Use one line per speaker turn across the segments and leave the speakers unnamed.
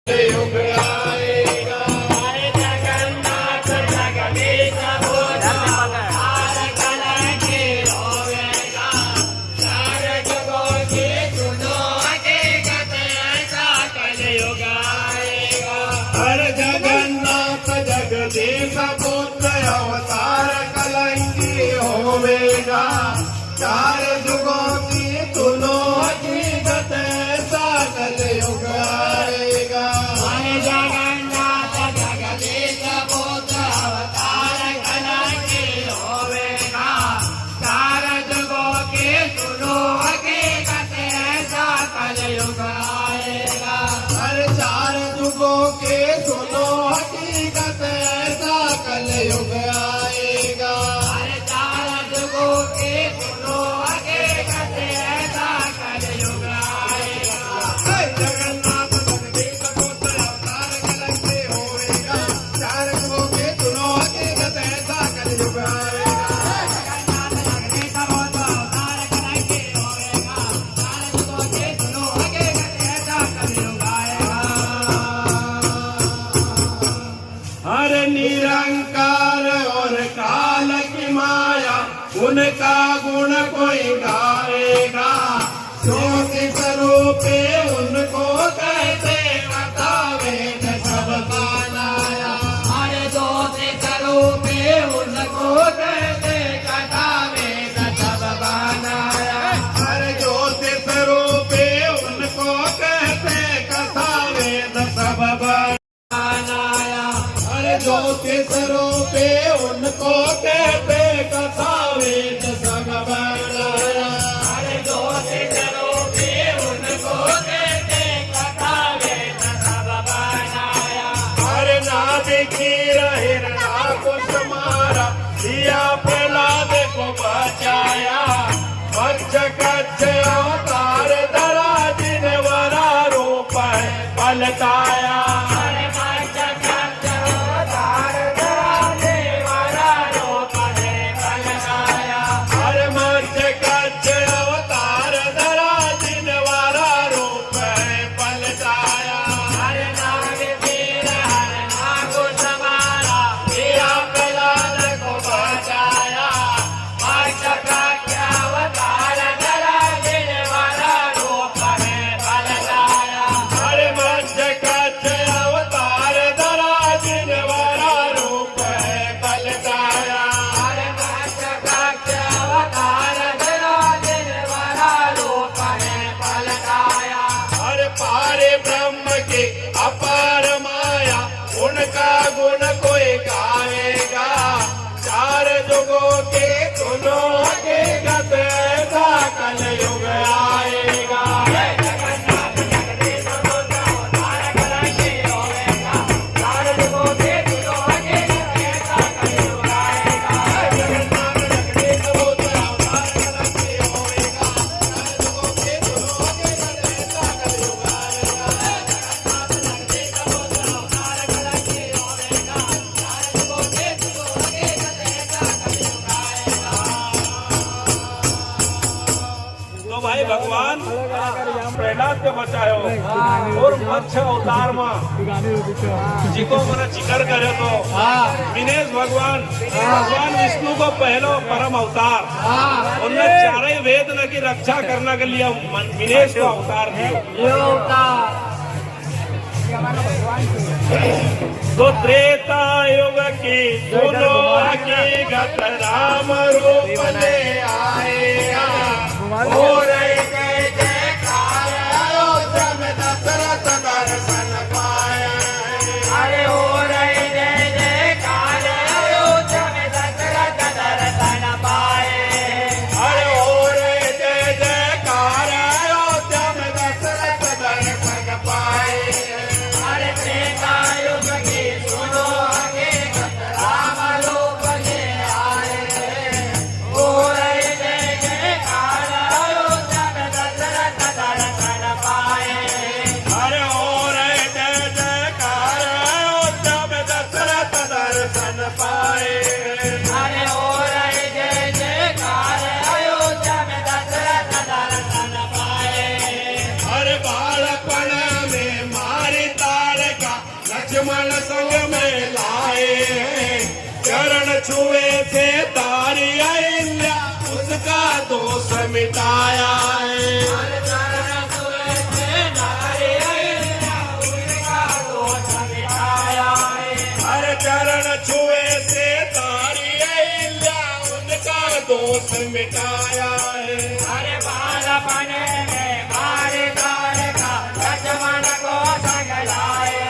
युग आएगा। हरे जगन्नाथ जगदीश हार कलह के रोवेगा। चार जुगों की सुनो हकीकत ऐसा कलयुग आएगा। हरे जगन्नाथ जगदीश पुत्र अवतार कलंकी होवेगा। चार जुगों की सुनो हकीकत ऐसा कलयुग आएगा। हरे जगन्नाथ जगदीश पुत्र अवतार कलंकी होवेगा। चार जुगों की सुनो हकीकत ऐसा कलयुग आएगा। हर चार जुगों के सुनो हकीकत ऐसा कलयुग आएगा। हर चार जुगों के सुनो हकीकत ऐसा कलयुग आएगा। जगन्नाथ जगदीश पुत्र अवतार कलंकी होवेगा। चार जुगों के सुनो हकीकत ऐसा कलयुग आएगा। जगन्नाथ जगदीश पुत्र अवतार कलंकी होवेगा। चार जुगों के सुनो हकीकत ऐसा कलयुग आएगा। हर निरंकार और काल की माया उनका गुण कोई गाएगा। ज्योति स्वरूपे उनको कहते कथा वेद सब बनाया। हर ज्योति स्वरूपे उनको कहते कथा वेद सब बनाया। हर ज्योति स्वरूपे उनको कहते कथा वेद सब बनाया। हर ज्योति स्वरूपे उनको कहते कथा वेद सब बनाया। हर ज्योति स्वरूपे उनको कहते कथा वेद सब बनाया। हर नाभिक हिरणा कुश मारा दिया प्रहलाद को बचाया। मत्स्य कच्छ अवतार धरा जिन वरा रूप है पलटाया। हरे मत्स्य कच्छ अवतार धरा जिन वरा रूप है पलटाया। हरे मत्स्य कच्छ अवतार धरा जिन वरा रूप है पलटाया। हरे नाभिक हिरणा कुश मारा दिया प्रहलाद को बचाया। मत्स्य कच्छ अवतार धरा जिन वरा रूप है पलटाया। हरे मत्स्य कच्छ अवतार धरा जिन वरा रूप है पलटाया। हरे मत्स्य कच्छ अवतार धरा जिन वरा रूप है पलटाया। हरे पारे ब्रह्म की अपार माया उनका गुण कोई गाएगा। चार जुगों के सुनो हकीकत ऐसा कलयुग आएगा। जगन्नाथ जगदीश पुत्र अवतार कलंकी होवेगा। चार जुगों के सुनो हकीकत ऐसा कलयुग आएगा। जगन्नाथ जगदीश पुत्र अवतार कलंकी होवेगा। चार जुगों के सुनो हकीकत ऐसा कलयुग आएगा। जगन्नाथ जगदीश पुत्र अवतार कलंकी होवेगा। चार जुगों के सुनो हकीकत ऐसा कलयुग आएगा। तो भाई भगवान प्रहलाद के बचायो और मत्स्य अवतार में जिको मना जिक्र करे तो विनेश भगवान विष्णु को पहलो परम अवतार उनने चारे वेद न की रक्षा करने के लिए विनेश को अवतार दियो। तो त्रेता युग की सुनो हकीकत राम रूप ले आएगा। हो रही जय जयकार अयोध्या में दशरथ दर्शन पाया। अरे हो रही जय जयकार अयोध्या में दशरथ दर्शन पाए। अरे हो रही जय जयकार अयोध्या में दशरथ दर्शन पाए। अरे त्रेता युग की सुनो हकीकत राम रूप ले आए। हो रही जय जयकार अयोध्या लक्ष्मण संग में लाए चरण छुए से तारी अहिल्या उसका दोष मिटाया है
चरण छुए से तारी अहिल्या उसका दोष मिटाया है
हर चरण छुए से तारी अहिल्या उनका दोष मिटाया है
अरे बालपन में मारे काल का लक्ष्मण को संग लाए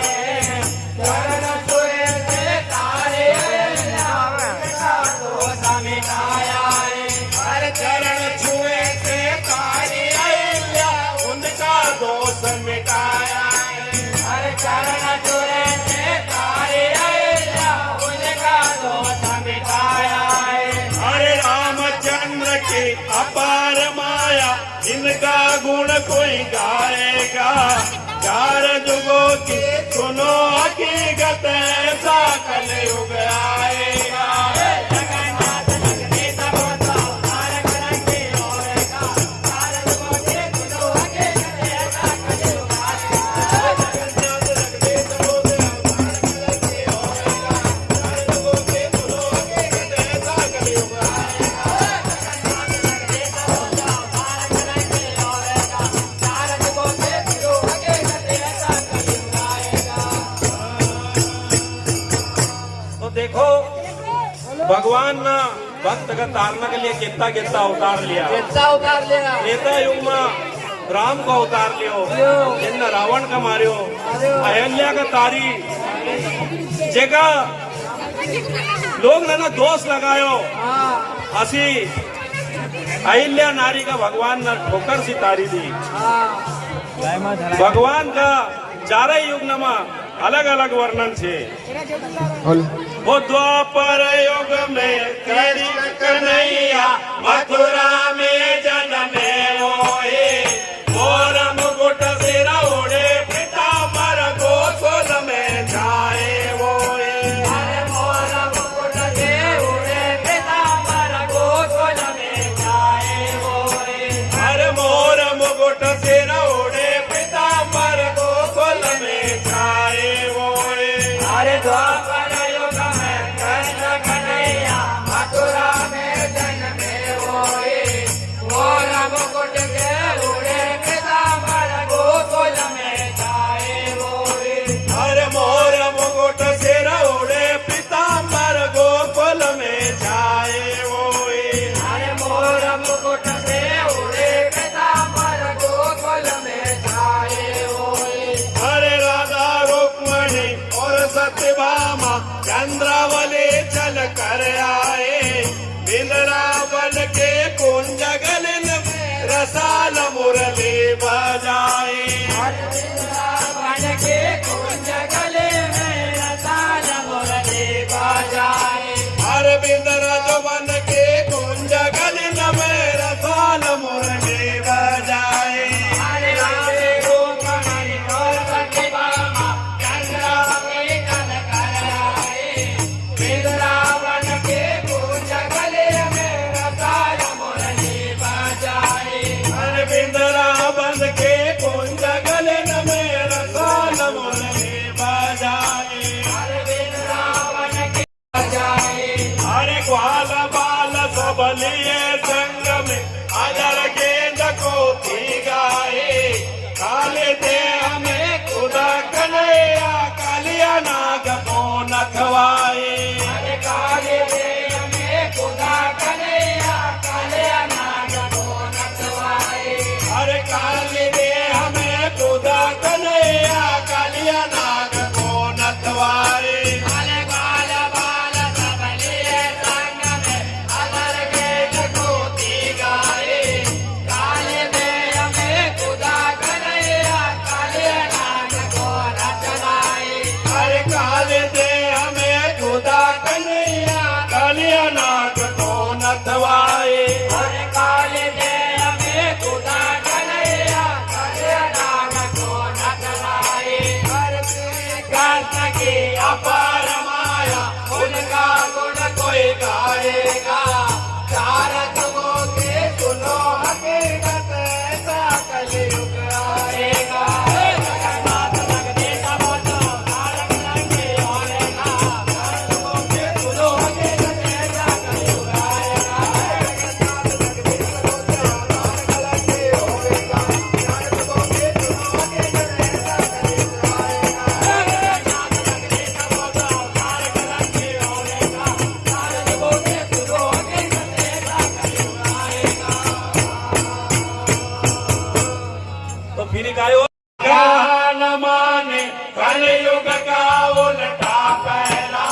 चरण छुए से तारे अहिल्या उसका दोष मिटाया है
हर चरण छुए से तारी अहिल्या उनका दोष मिटाया है
हर चरण छुए से तारे अहिल्या उसका दोष मिटाया है
हरे रामचंद्र की अपार माया इनका गुण कोई गाएगा चार युगों की सुनो हकीकत ऐसा कलयुग आएगा
जगन्नाथ जगदीश बोलो तारक रंगी होएगा तारक बोले सुनो आगे ऐसा कलयुग आएगा तारक बोले सुनो आगे ऐसा कलयुग आएगा
तो देखो भगवान ना भक्त का तारना के लिए कितना कितना अवतार लिया
कितना उतार लिया
त्रेता युग में राम को अवतार लियो जिन रावण का मारियो अहिल्या का तारी जगह लोग ना दोष लगायो हसी अहिल्या नारी का भगवान ने ठोकर सी तारी दी भगवान का चारे युग नमा अलग अलग वर्णन छे वो द्वापर युग में कृष्ण कन्हैया मथुरा में जन्मे होए मोर मुकुट सिर उड़े पीताम्बर गोकुल में जाए होए
अरे मोर मुकुट से उड़े पीताम्बर गोकुल में जाए होए
हर मोर मुकुट सिर उड़े पीताम्बर गोकुल में जाए होए
अरे द्वापर युग में कृष्ण कन्हैया मथुरा में जन्मे होए मोर मुकुट से उड़े पीताम्बर गोकुल में जाए होए
हर मोर मुकुट सिर उड़े पीताम्बर गोकुल में जाए होए
अरे मोर मुकुट से उड़े पीताम्बर गोकुल में जाए होए
हरे राधा रुक्मणी और सत्यभामा चंद्रावली चल कर आए बिंद्रावन के कुंज गलिन में रसाल मुरली बजाए
वृंदावन के कुंज गले में रसाल मुरली बजाए
हर बिंद्रवन के कुंज गलिन में रसाल मुरली बजाए
हरे राधे गोपमणि और सत्यभामा चंद्रावली कल कर आए वृंदावन के कुंज गले में रसाल मुरली बजाए
हर बिंद्रावन के कुंज गलिन में रसाल मुरली बजाए
हरे वृंदावन के बजाए
हरे ग्वाल बाल सब लिए संग में अजर गेंद को थी गाए काले दे हमें खुदा कन्हैया कालिया नाग को नखवाए
हरे काले देह में खुदा कन्हैया काले नाग को नचवाए
हरे काले दे हमें खुदा कन्हैया कालिया नाग को नखवाए
काले बाल बाल सब लिए संग में अदर गेट को दी गाए काले देह में खुदा कन्हैया काले नाग को नचवाए
हरे काले दे हमें खुदा कन्हैया कालिया नाग को नथवाए
हरे काले देह में खुदा कन्हैया काले नाग को नचवाए
हर
कृष्ण की अपार माया उनका गुण कोई गाएगा चार युगों के सुनो हकीकत ऐसा कलयुग आएगा जगन्नाथ जगदीश बोलो तारक
कलयुग का उल्टा पहला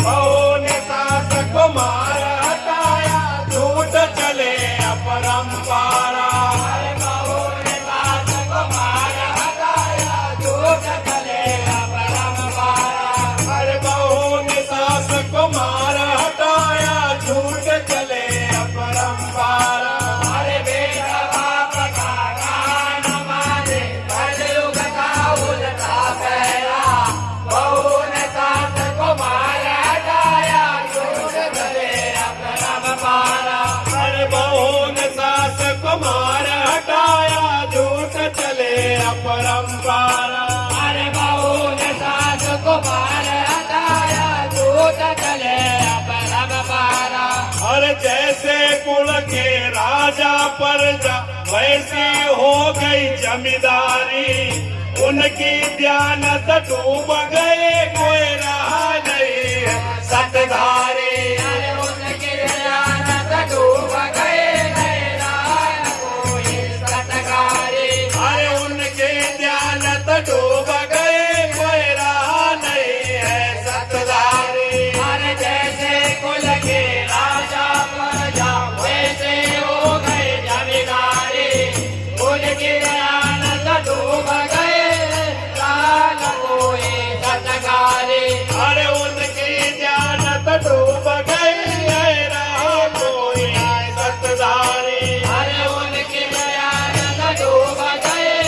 बहू ने सास को मार हटाया झूठ चले अपरंपारा
बहू ने सास को मार हटाया झूठ चले अपरंपारा
अरे बहू ने सास को मार हटाया झूठ चले अपरंपारा
अरे बेटा बाप का कान मारे कलयुग का उल्टा पहला बहू ने सास को मार हटाया झूठ चले अपरंपारा
अरे बहू ने सास को मार हटाया झूठ चले अपरंपारा
अरे बहू ने सास को मार हटाया झूठ चले अपरंपारा
और जैसे कुल के राजा प्रजा वैसी हो गई जमींदारी उनकी ध्यानत डूब गए कोई रहा नहीं है सतधारी
अरे उनके ध्यानत डूब गए मेरा कोई सतकारी
अरे उनके ध्यानत डूब गए कोई रहा नहीं है सतधारी
अरे जैसे कुल के राजा प्रजा वैसे हो गए जमींदारी उनके ध्यानत डूब गए लाल कोई सतकारी
अरे उनकी ध्यानत डूब गई है रहा कोई सतधारी
अरे उनके ध्यानत डूब गए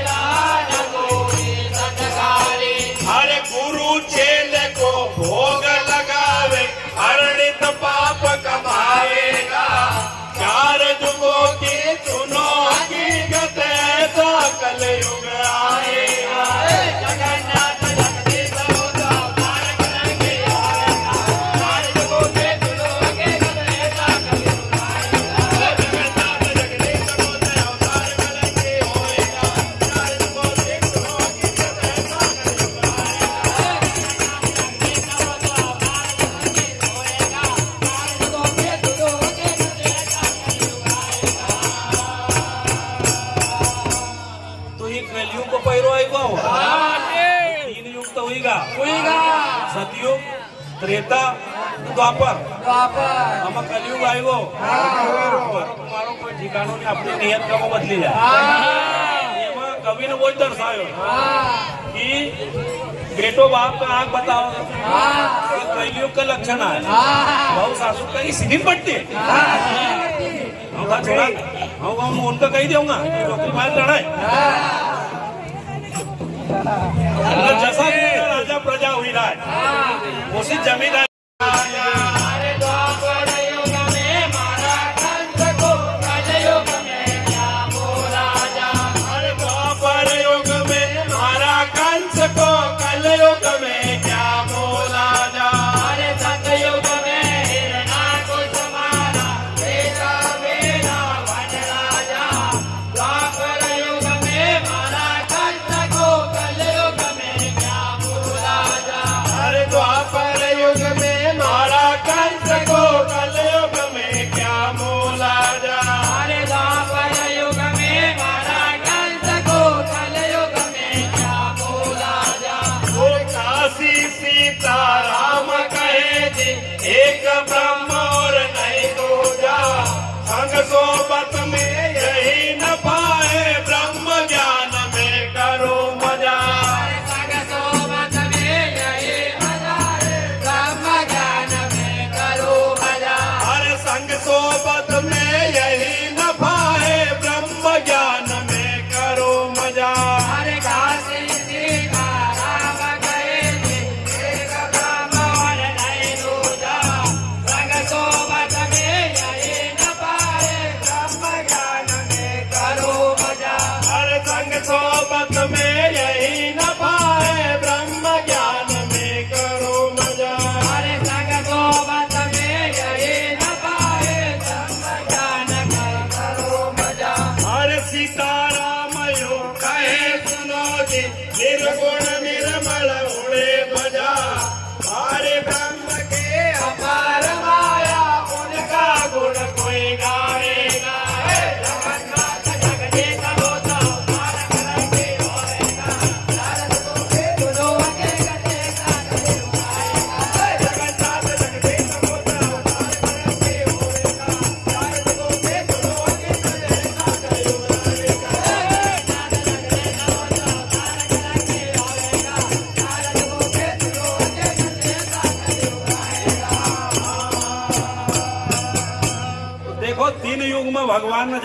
लाल कोई सतकारी
अरे गुरु चेले को भोग लगावे हरणित पाप कमाएगा चार युगों की सुनो हकीकत ऐसा कलयुग आएगा
जगन्नाथ जगदीश होता पार करेंगे आएगा चार युगों के सुनो के ऐसा कलयुग आएगा
जगन्नाथ जगदीश होते अवतार करेंगे होएगा चार युगों की सुनो हकीकत ऐसा कलयुग आएगा तो ये कलयुग को पैरो आएगा तीन युग तो हुईगा सतयुग त्रेता द्वापर આમાં કલયુગ આવ્યો મારો કોઈ ઠિકાણો ને આપણી નિયત કામો બદલી જાય એમાં કવિને બહુ જ દર્શાવ્યો कि बेटो बाप का आंख बताओ ये कलयुग का लक्षण है बहु सासू का ये सीधी पड़ती है हम था छोड़ा हम उनका कही दूंगा नौकरी मार चढ़ा है जैसा कि राजा प्रजा हुई रहा है उसी जमींदार
अरे द्वापर युग में मारा कंस को कलयुग में क्या बोला जा
अरे द्वापर युग में मारा कंस को कलयुग में क्या बोला जा
अरे सतयुग में हिरणाकुश मारा बेटा मेरा वन राजा द्वापर युग में मारा कंस को कलयुग में क्या बोला जा
अरे द्वापर युग में मारा कंस को कलयुग में क्या बोला जा
अरे द्वापर युग में मारा कंस को कलयुग में क्या बोला जा
वो काशी सीता राम कहे जी एक ब्रह्म और नहीं दूजा संग सोबत में यही न पाए ब्रह्म ज्ञान में करो मजा
अरे संग सोबत में यही मजा है ब्रह्म ज्ञान में करो मजा
हर संग सोबत में यही न पाए ब्रह्म ज्ञान में करो मजा
अरे काशी सीता राम गए थे एक ब्रह्म और नहीं दूजा संग सोबत में यही न पाए ब्रह्म ज्ञान में करो मजा
हर संग सोबत में यही न पाए ब्रह्म ज्ञान में करो मजा
अरे संग सोबत में यही न पाए ब्रह्म ज्ञान में करो मजा
हर सीताराम यो कहे सुनो जी निर्गुण निर्मल उड़े बजा हरे ब्रह्म के
अपार माया
उनका गुण कोई गाएगा
जगन्नाथ जगदीश होता पार करेंगे होएगा
ભગવાન